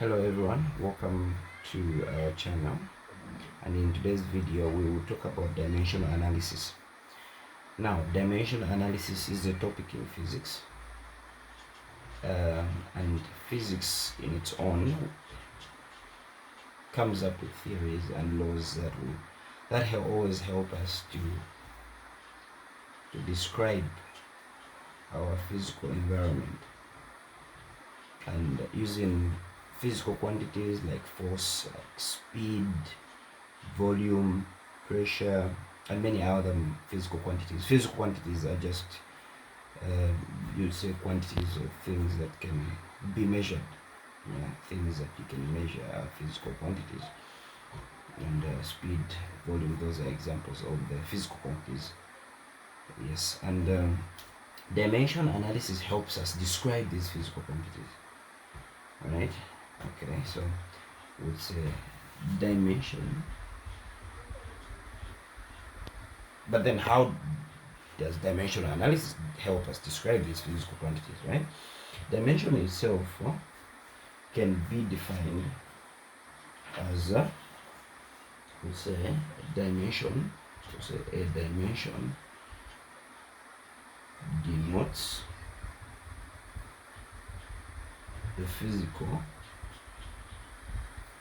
Hello everyone, welcome to our channel, and in today's video we will talk about dimensional analysis. Now, dimensional analysis is a topic in physics, and physics in its own comes up with theories and laws that always help us to describe our physical environment, and using physical quantities like force, like speed, volume, pressure, and many other physical quantities. Physical quantities are just, you'd say, quantities of things that can be measured. Yeah, things that you can measure are physical quantities. And speed, volume, those are examples of the physical quantities. Yes, and dimension analysis helps us describe these physical quantities. Alright? Okay, so we'll say dimension. But then how does dimensional analysis help us describe these physical quantities, right? Dimension itself can be defined as, we'll say, a dimension. So say a dimension denotes the physical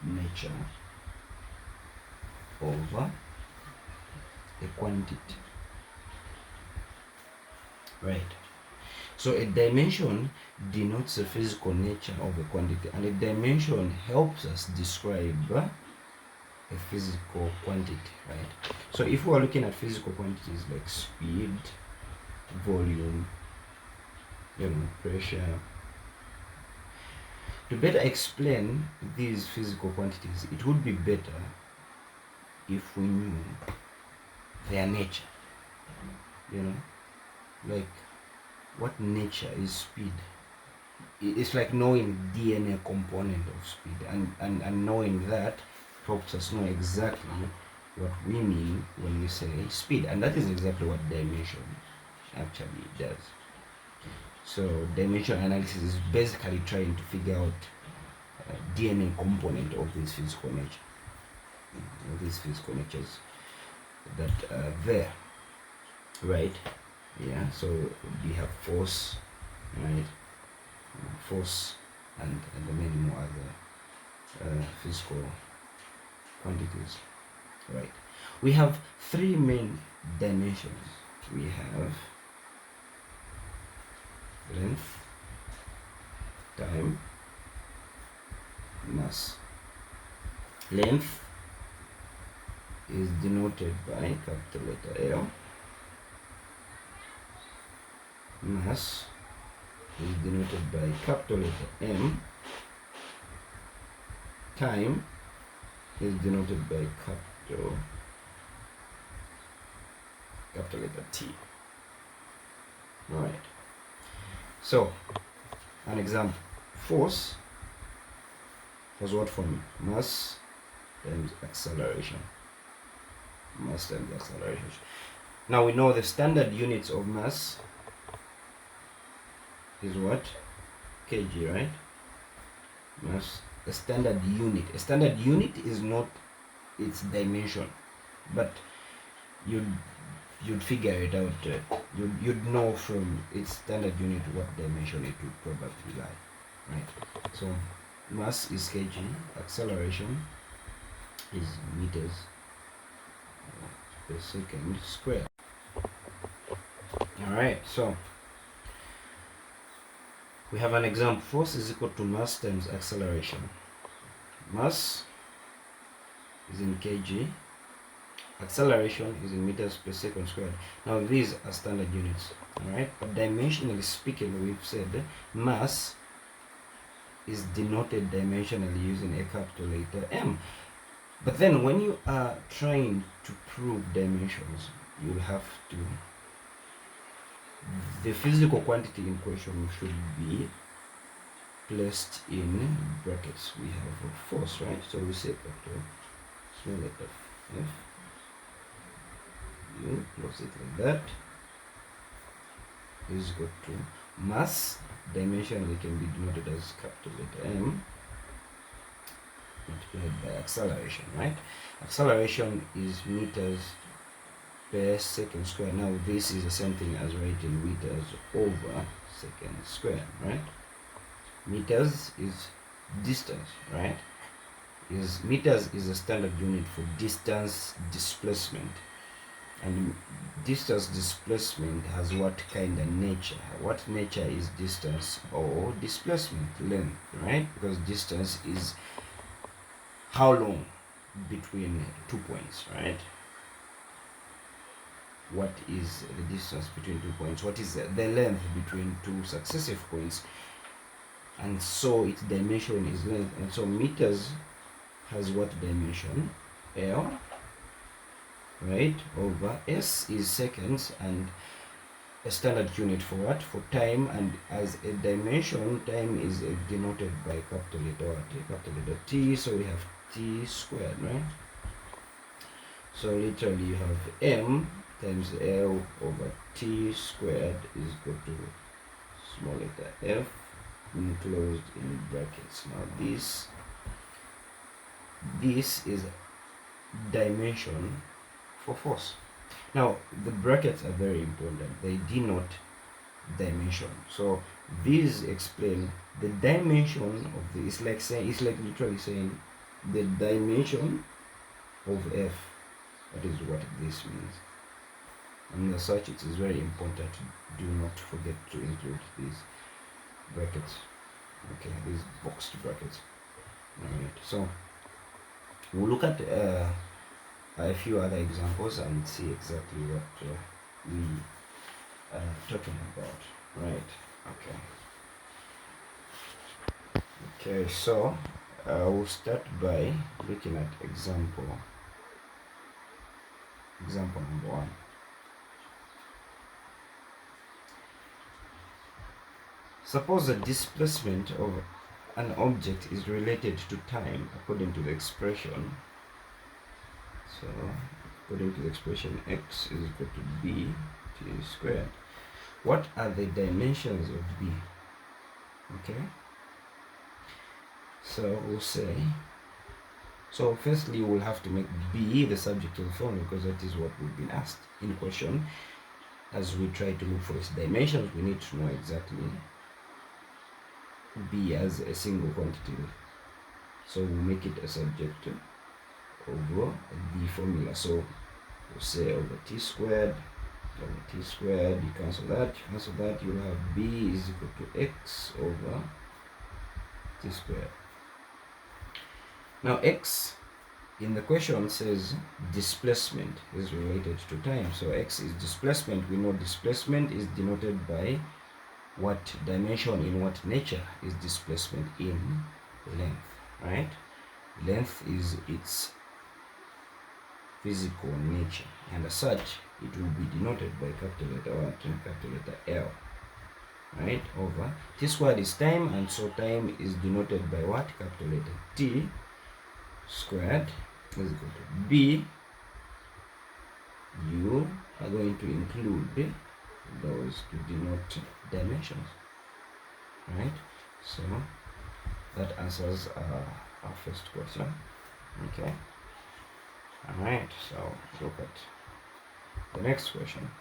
nature of a quantity, right? So a dimension denotes the physical nature of a quantity, and a dimension helps us describe a physical quantity, right? So if we are looking at physical quantities like speed, volume, pressure, to better explain these physical quantities, it would be better if we knew their nature. Like, what nature is speed? It's like knowing DNA component of speed, and knowing that helps us know exactly what we mean when we say speed, and that is exactly what dimension actually does. So dimension analysis is basically trying to figure out DNA component of this physical nature, of these physical natures that are there, right? Yeah, so we have force, right? Force and many more other physical quantities, right? We have three main dimensions. We have length, time, mass. Length is denoted by capital letter L. Mass is denoted by capital letter M. Time is denoted by capital letter T. Alright. So, an example. Force was what form? Mass times acceleration. Mass times acceleration. Now we know the standard units of mass is what? Kg, right? Mass. A standard unit. A standard unit is not its dimension, but you'd figure it out. You'd know from its standard unit what dimension it would probably lie, right? So mass is kg, acceleration is meters per second squared. All right, so we have an example. Force is equal to mass times acceleration. Mass is in kg, acceleration is in meters per second squared. Now these are standard units, alright? But dimensionally speaking, we've said mass is denoted dimensionally using a capital letter M. But then when you are trying to prove dimensions, you have to, the physical quantity in question should be placed in brackets. We have a force, right? So we say capital small letter F. You close it like that. Is equal to mass, dimensionally can be denoted as capital letter M, multiplied by acceleration, right? Acceleration is meters per second square. Now this is the same thing as writing meters over second square, right? Meters is distance, right? Meters is a standard unit for distance displacement, and distance displacement has what kind of nature? What nature is distance or displacement? Length, right? Because distance is how long between 2 points, right? What is the distance between 2 points? What is the length between two successive points? And so its dimension is length. And so meters has what dimension? L, right, over S is seconds, and a standard unit for what? For time. And as a dimension, time is denoted by capital letter T. So we have T squared, right? So literally you have M times L over T squared is equal to small letter f enclosed in brackets. Now this is dimension for force. Now the brackets are very important. They denote dimension. So these explain the dimension of the, it's like literally saying the dimension of F. That is what this means. And as such, it is very important. Do not forget to include these brackets. Okay, these boxed brackets. Alright, so we'll look at a few other examples and see exactly what we are talking about. Right, okay, so we'll start by looking at example number 1. Suppose the displacement of an object is related to time according to the expression. So according to the expression, x is equal to b t squared. What are the dimensions of b? Okay, so we'll say, so firstly we'll have to make b the subject of the formula, because that is what we've been asked in question. As we try to look for its dimensions, we need to know exactly b as a single quantity. So we'll make it a subject over the formula. So we'll say over t squared, you cancel that, you'll have b is equal to x over t squared. Now x in the question says displacement is related to time. So x is displacement. We know displacement is denoted by what dimension, in what nature is displacement? In length, right? Length is its physical nature, and as such it will be denoted by capital letter what? Capital letter L, right, over t squared is time, and so time is denoted by what? Capital letter T squared is equal to b. You are going to include those to denote dimensions, right? So that answers our first question. Okay, all right, so look at the next question.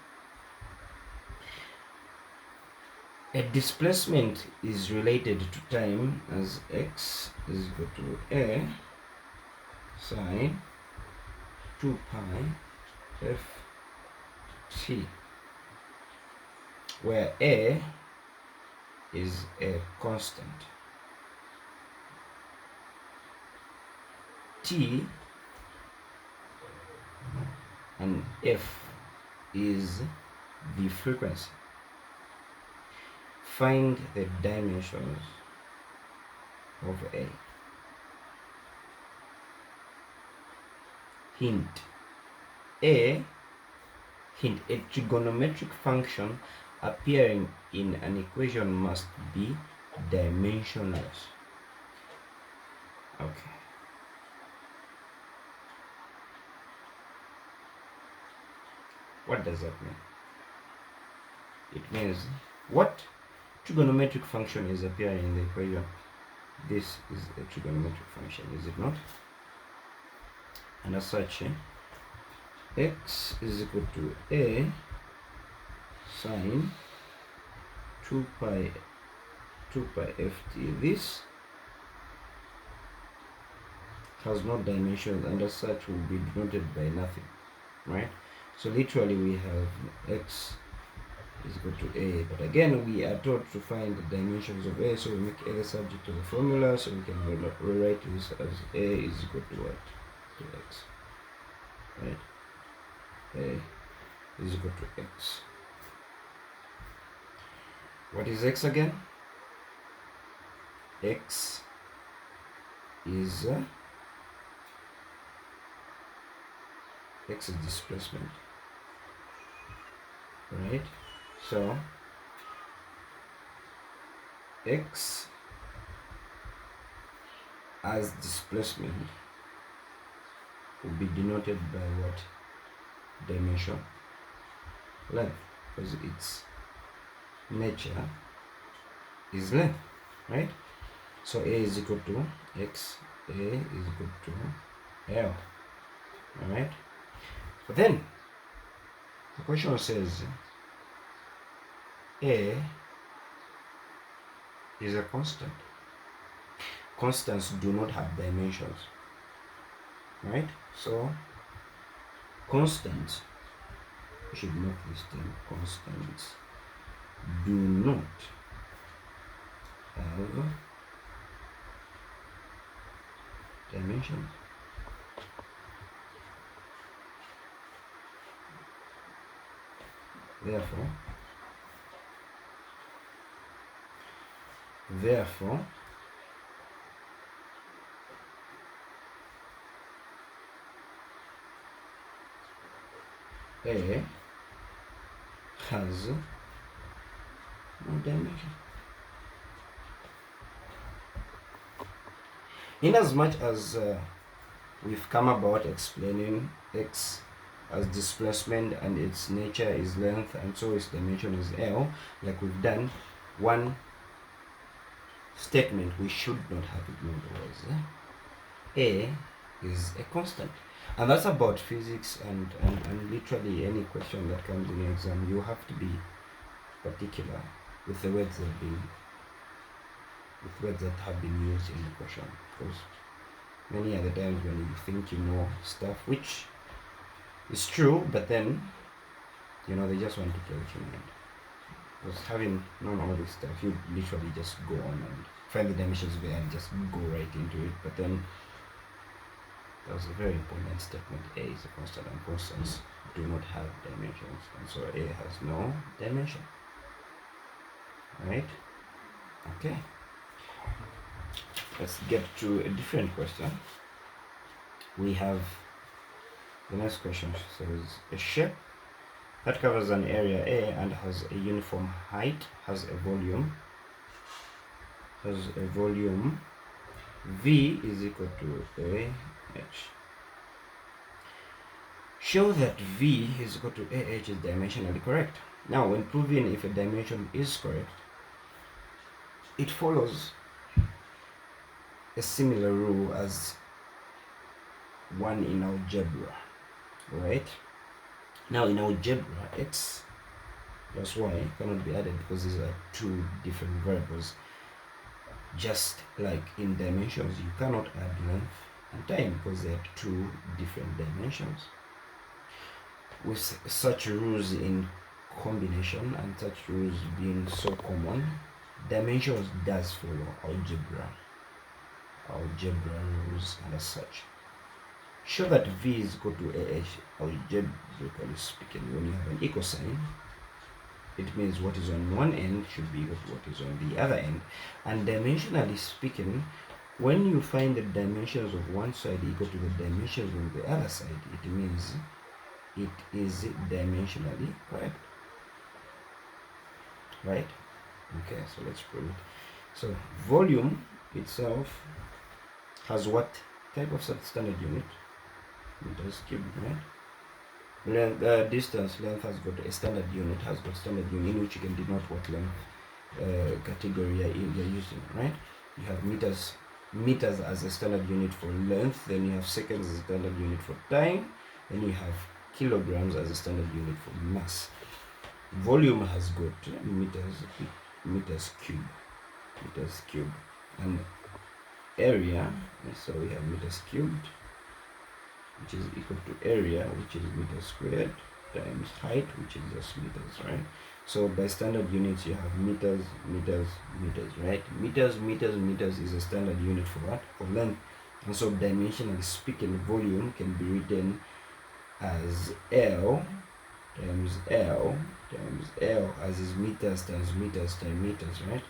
A displacement is related to time as x is equal to a sine 2 pi f t, where a is a constant, t and f is the frequency. Find the dimensions of a. Hint, a trigonometric function appearing in an equation must be dimensionless. Okay. What does that mean? It means what trigonometric function is appearing in the equation? This is a trigonometric function, is it not? And as such, x is equal to a sine 2 pi ft. This has no dimensions, and as such will be denoted by nothing, right? So literally we have x is equal to a, but again we are taught to find the dimensions of a, so we make a the subject to the formula, so we can rewrite this as a is equal to what? To x, right? A is equal to x. What is x again? X is displacement, right? So x as displacement will be denoted by what? Dimension, length, because its nature is length, right? So a is equal to x, a is equal to l, alright? But then the question says a is a constant. Constants do not have dimensions, right? So constants, you should note this thing, constants do not have dimensions. Therefore, a has no dimension. In as much as we've come about explaining x as displacement and its nature is length and so its dimension is L, like we've done, one statement we should not have ignored was A is a constant. And that's about physics and literally any question that comes in the exam. You have to be particular with the words that have been used in the question, because many other times when you think you know stuff, which is true, but then they just want to play with your mind. Because having known all this stuff, you literally just go on and find the dimensions there and just go right into it. But then that was a very important statement. A is a constant and constants do not have dimensions, and so A has no dimension. Right? Okay. Let's get to a different question. We have the next question. Says a shape that covers an area A and has a uniform height, has a volume V is equal to AH. Show that V is equal to AH is dimensionally correct. Now, when proving if a dimension is correct, it follows a similar rule as one in algebra, right? Now, in algebra, x plus y cannot be added because these are two different variables. Just like in dimensions, you cannot add length and time because they are two different dimensions. With such rules in combination and such rules being so common, dimensions does follow algebra rules, and as such, show that V is equal to AH. Algebraically speaking, when you have an equal sign, it means what is on one end should be equal to what is on the other end. And dimensionally speaking, when you find the dimensions of one side equal to the dimensions on the other side, it means it is dimensionally correct. Right? Okay, so let's prove it. So volume itself has what type of standard unit? Meters cubed, right? Length, distance, length has got a standard unit, in which you can denote what length category you're using, right? You have meters as a standard unit for length, then you have seconds as a standard unit for time, then you have kilograms as a standard unit for mass. Volume has got meters cube, and area, so we have meters cubed, which is equal to area, which is meters squared, times height, which is just meters, right? So by standard units, you have meters, right? Meters is a standard unit for what? For length. And so dimensionally speaking, volume can be written as L times L times L, as is meters times meters times meters, right?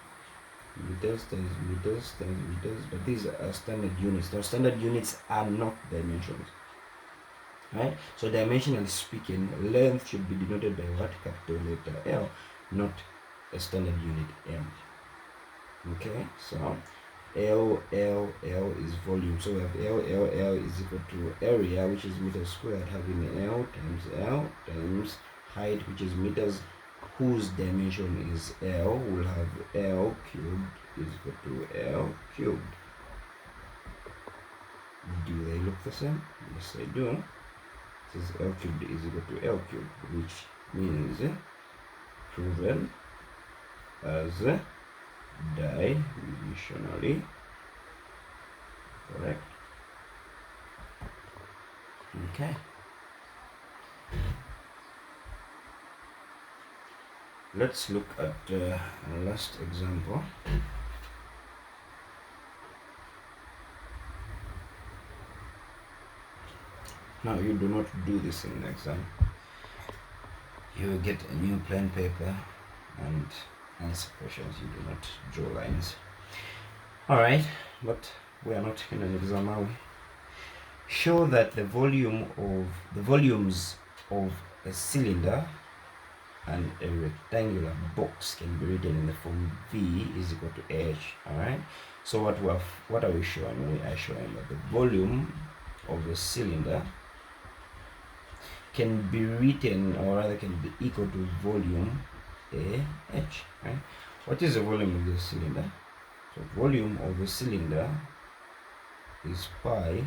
Meters times meters times meters, but these are standard units. Now standard units are not dimensions, right? So dimensionally speaking, length should be denoted by what? Capital letter L, not a standard unit M. Okay, so L is volume. So we have L is equal to area, which is meters squared, having L times height, which is meters, whose dimension is L. We'll have L cubed is equal to L cubed. Do they look the same? Yes, they do. This is L cubed is equal to L cubed, which means proven as dimensionally correct. Okay. Let's look at the last example. Now, you do not do this in an exam. You get a new plain paper and answer questions. You do not draw lines. Alright, but we are not in an exam, are we? Show that the volumes of a cylinder and a rectangular box can be written in the form V is equal to H. Alright, so what are we showing? We are showing that the volume of a cylinder can be written, or rather can be equal to volume AH, right? What is the volume of the cylinder? So volume of the cylinder is pi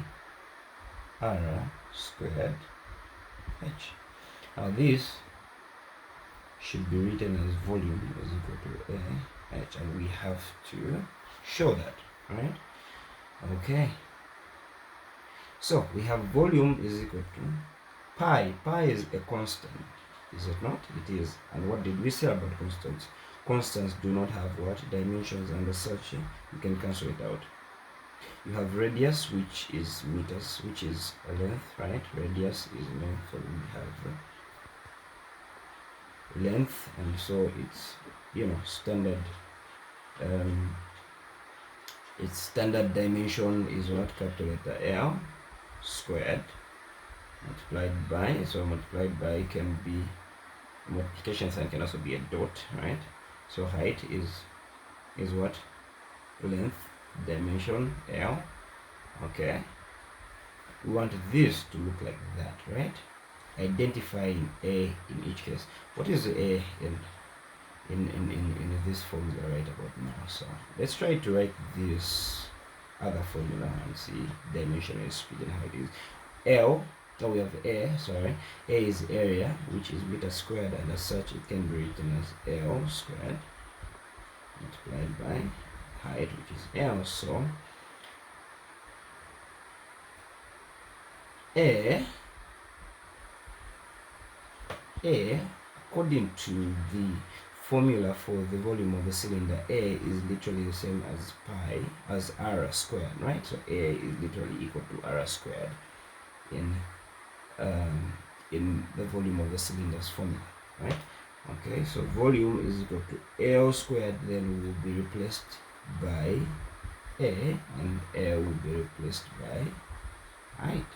r squared h. Now this should be written as volume is equal to AH, and we have to show that, right? Okay. So we have volume is equal to pi. Pi is a constant, is it not? It is. And what did we say about constants? Constants do not have what? Dimensions, and as such, you can cancel it out. You have radius, which is meters, which is length, right? Radius is length, so we have length, and so it's, standard. Its standard dimension is what? Capital letter L squared multiplied by, so multiplied by can be, multiplication sign can also be a dot, right? So height is what? Length, dimension L. Okay, we want this to look like that, right? Identifying A in each case. What is A in this formula right about now? So let's try to write this other formula and see dimension is speed and height is L. So we have A is area, which is meter squared, and as such it can be written as L squared multiplied by height, which is L. So A, according to the formula for the volume of the cylinder, A is literally the same as pi, as r squared, right? So A is literally equal to r squared in the volume of the cylinder's formula, right? Okay, so volume is equal to L squared, then will be replaced by A, and L will be replaced by height.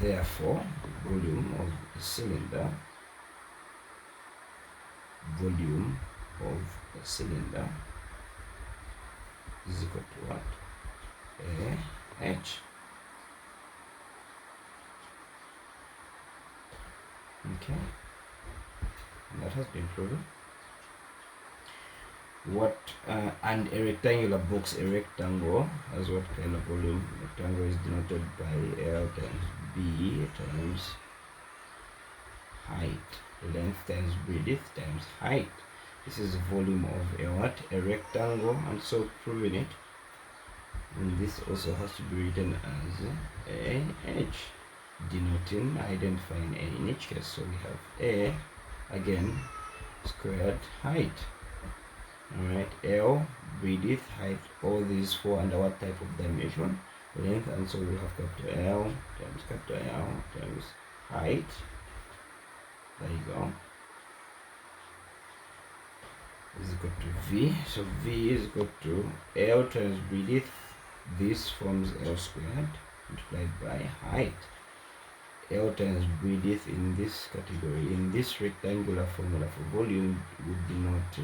Therefore, the volume of a cylinder is equal to what? AH. Okay, and that has been proven. what and a rectangular box, a rectangle has what kind of volume? Rectangle is denoted by L times B times height, length times breadth times height. This is the volume of a what? A rectangle, and so proving it. And this also has to be written as a h, denoting, identifying a in each case. So we have a again squared height. Alright, L, breadth, height, all these fall under what type of dimension? Length, and so we have capital L times capital L times height. There you go. Is equal to V. So V is equal to L times breadth. This forms L squared multiplied by height. L times breadth in this category, in this rectangular formula for volume, would denote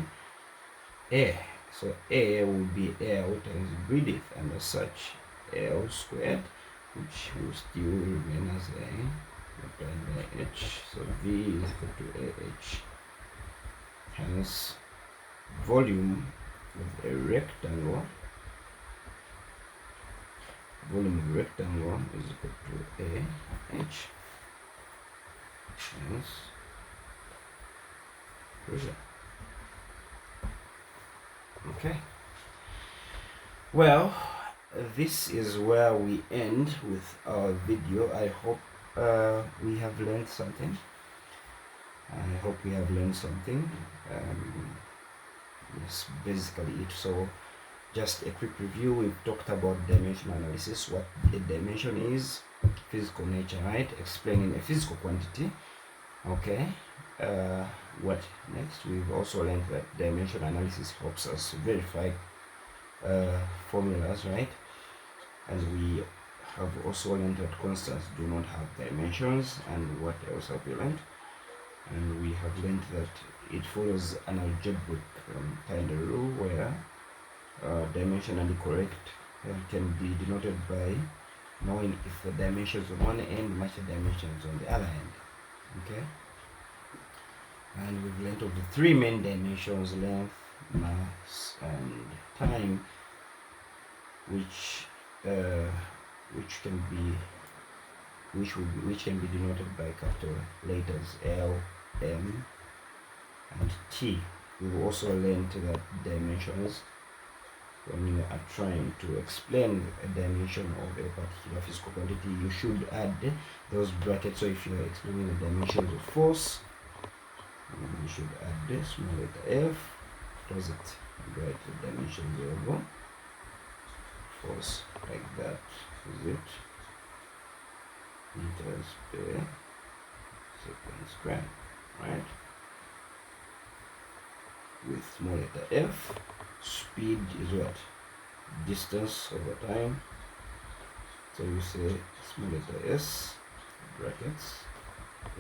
A. So A will be L times breadth, and as such L squared, which will still remain as A multiplied by H. So V is equal to AH. Hence, volume of a rectangle, is equal to AH. Hence, pressure. Okay, well, this is where we end with our video. I hope we have learned something. Yes, basically it. So just a quick review. We've talked about dimension analysis, what a dimension is, physical nature, right? Explaining a physical quantity. Okay, what next? We've also learned that dimension analysis helps us verify formulas, right? And we have also learned that constants do not have dimensions. And what else have we learned? And we have learned that it follows an algebraic kind of rule where dimensionally correct can be denoted by knowing if the dimensions on one end match the dimensions on the other end. Okay, and we've learned of the three main dimensions: length, mass, and time, which can be denoted by capital letters L, M, and T. We've also learned that dimensions, when you are trying to explain a dimension of a particular physical quantity, you should add those brackets. So if you are explaining the dimensions of force, you should add the small letter F, close it, write the dimensions of force like that. Is it meters per second square, right? With small letter F. Speed is what? Distance over time. So you say small letter S, brackets,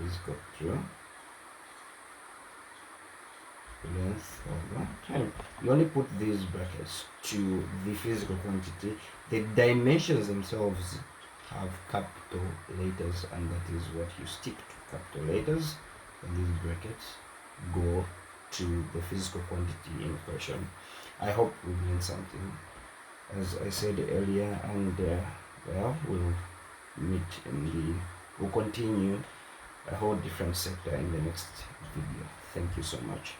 is equal to length over time. You only put these brackets to the physical quantity. The dimensions themselves have capital letters, and that is what you stick to, capital letters, and these brackets go to the physical quantity in question. I hope we've learned something, as I said earlier, and well, we'll continue a whole different sector in the next video. Thank you so much.